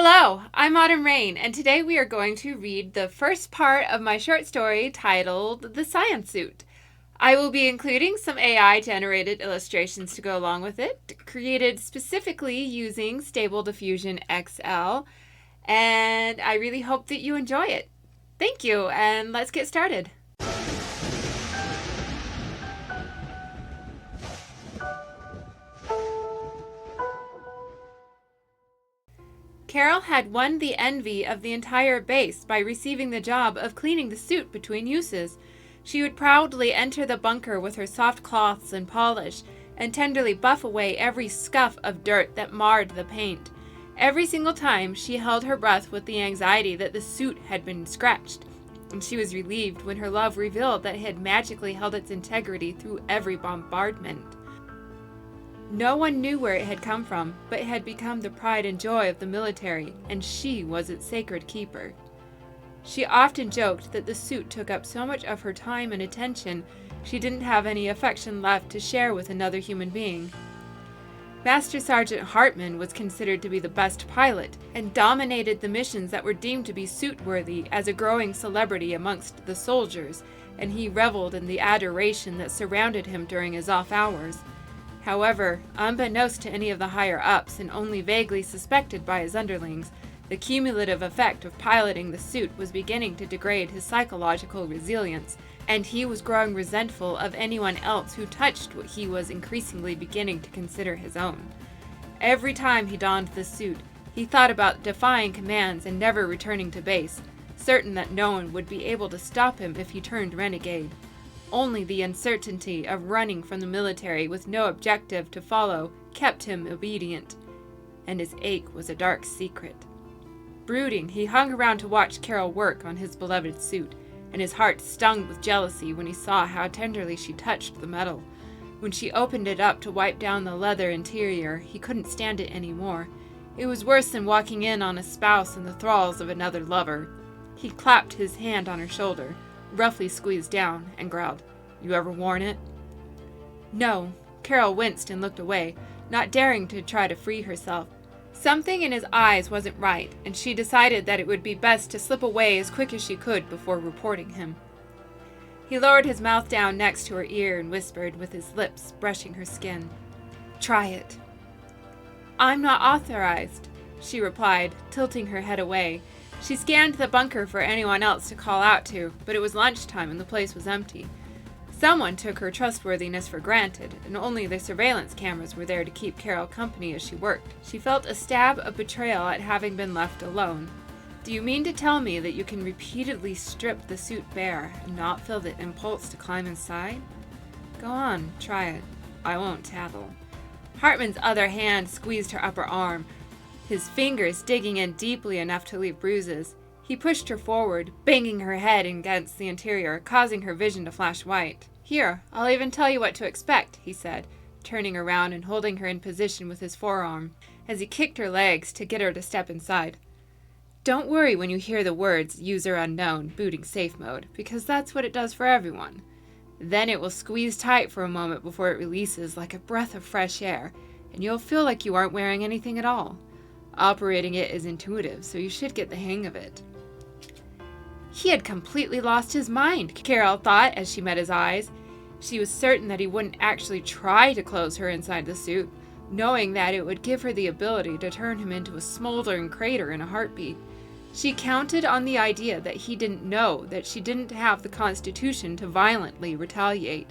Hello, I'm Autumn Rain, and today we are going to read the first part of my short story titled The Scion Suit. I will be including some AI-generated illustrations to go along with it, created specifically using Stable Diffusion XL, and I really hope that you enjoy it. Thank you, and let's get started. Carol had won the envy of the entire base by receiving the job of cleaning the suit between uses. She would proudly enter the bunker with her soft cloths and polish, and tenderly buff away every scuff of dirt that marred the paint. Every single time she held her breath with the anxiety that the suit had been scratched, and she was relieved when her love revealed that it had magically held its integrity through every bombardment. No one knew where it had come from, but it had become the pride and joy of the military, and she was its sacred keeper. She often joked that the suit took up so much of her time and attention, she didn't have any affection left to share with another human being. Master Sergeant Hartman was considered to be the best pilot, and dominated the missions that were deemed to be suit-worthy as a growing celebrity amongst the soldiers, and he reveled in the adoration that surrounded him during his off hours. However, unbeknownst to any of the higher-ups and only vaguely suspected by his underlings, the cumulative effect of piloting the suit was beginning to degrade his psychological resilience, and he was growing resentful of anyone else who touched what he was increasingly beginning to consider his own. Every time he donned the suit, he thought about defying commands and never returning to base, certain that no one would be able to stop him if he turned renegade. Only the uncertainty of running from the military with no objective to follow kept him obedient, and his ache was a dark secret. Brooding, he hung around to watch Carol work on his beloved suit, and his heart stung with jealousy when he saw how tenderly she touched the metal. When she opened it up to wipe down the leather interior, he couldn't stand it anymore. It was worse than walking in on a spouse in the thralls of another lover. He clapped his hand on her shoulder, roughly squeezed down, and growled, "You ever worn it?" "No." Carol winced and looked away, not daring to try to free herself. Something in his eyes wasn't right, and she decided that it would be best to slip away as quick as she could before reporting him. He lowered his mouth down next to her ear and whispered, with his lips brushing her skin, "Try it." "I'm not authorized," she replied, tilting her head away. She scanned the bunker for anyone else to call out to, but it was lunchtime and the place was empty. Someone took her trustworthiness for granted, and only the surveillance cameras were there to keep Carol company as she worked. She felt a stab of betrayal at having been left alone. "Do you mean to tell me that you can repeatedly strip the suit bare and not feel the impulse to climb inside? Go on, try it. I won't tattle." Hartman's other hand squeezed her upper arm, his fingers digging in deeply enough to leave bruises. He pushed her forward, banging her head against the interior, causing her vision to flash white. "Here, I'll even tell you what to expect," he said, turning around and holding her in position with his forearm, as he kicked her legs to get her to step inside. "Don't worry when you hear the words user unknown, booting safe mode, because that's what it does for everyone. Then it will squeeze tight for a moment before it releases like a breath of fresh air, and you'll feel like you aren't wearing anything at all. Operating it is intuitive, so you should get the hang of it." He had completely lost his mind, Carol thought as she met his eyes. She was certain that he wouldn't actually try to close her inside the suit, knowing that it would give her the ability to turn him into a smoldering crater in a heartbeat. She counted on the idea that he didn't know that she didn't have the constitution to violently retaliate.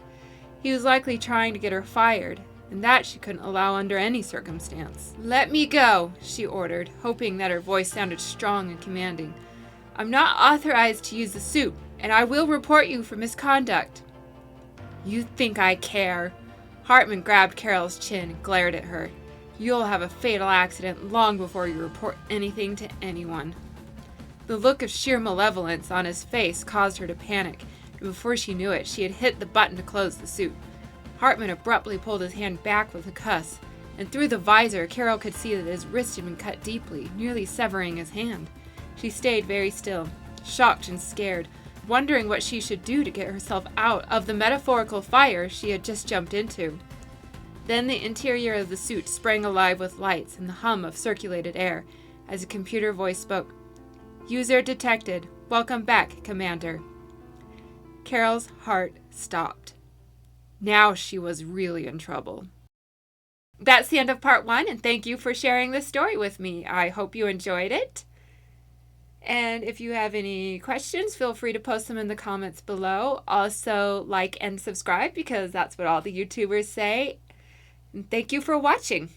He was likely trying to get her fired, and that she couldn't allow under any circumstance. "Let me go," she ordered, hoping that her voice sounded strong and commanding. "I'm not authorized to use the suit, and I will report you for misconduct." "You think I care?" Hartman grabbed Carol's chin and glared at her. "You'll have a fatal accident long before you report anything to anyone." The look of sheer malevolence on his face caused her to panic, and before she knew it, she had hit the button to close the suit. Hartman abruptly pulled his hand back with a cuss, and through the visor, Carol could see that his wrist had been cut deeply, nearly severing his hand. She stayed very still, shocked and scared, wondering what she should do to get herself out of the metaphorical fire she had just jumped into. Then the interior of the suit sprang alive with lights and the hum of circulated air, as a computer voice spoke. "User detected. Welcome back, Commander." Carol's heart stopped. Now she was really in trouble. That's the end of part 1, and thank you for sharing this story with me. I hope you enjoyed it. And if you have any questions, feel free to post them in the comments below. Also, like and subscribe because that's what all the YouTubers say. And thank you for watching.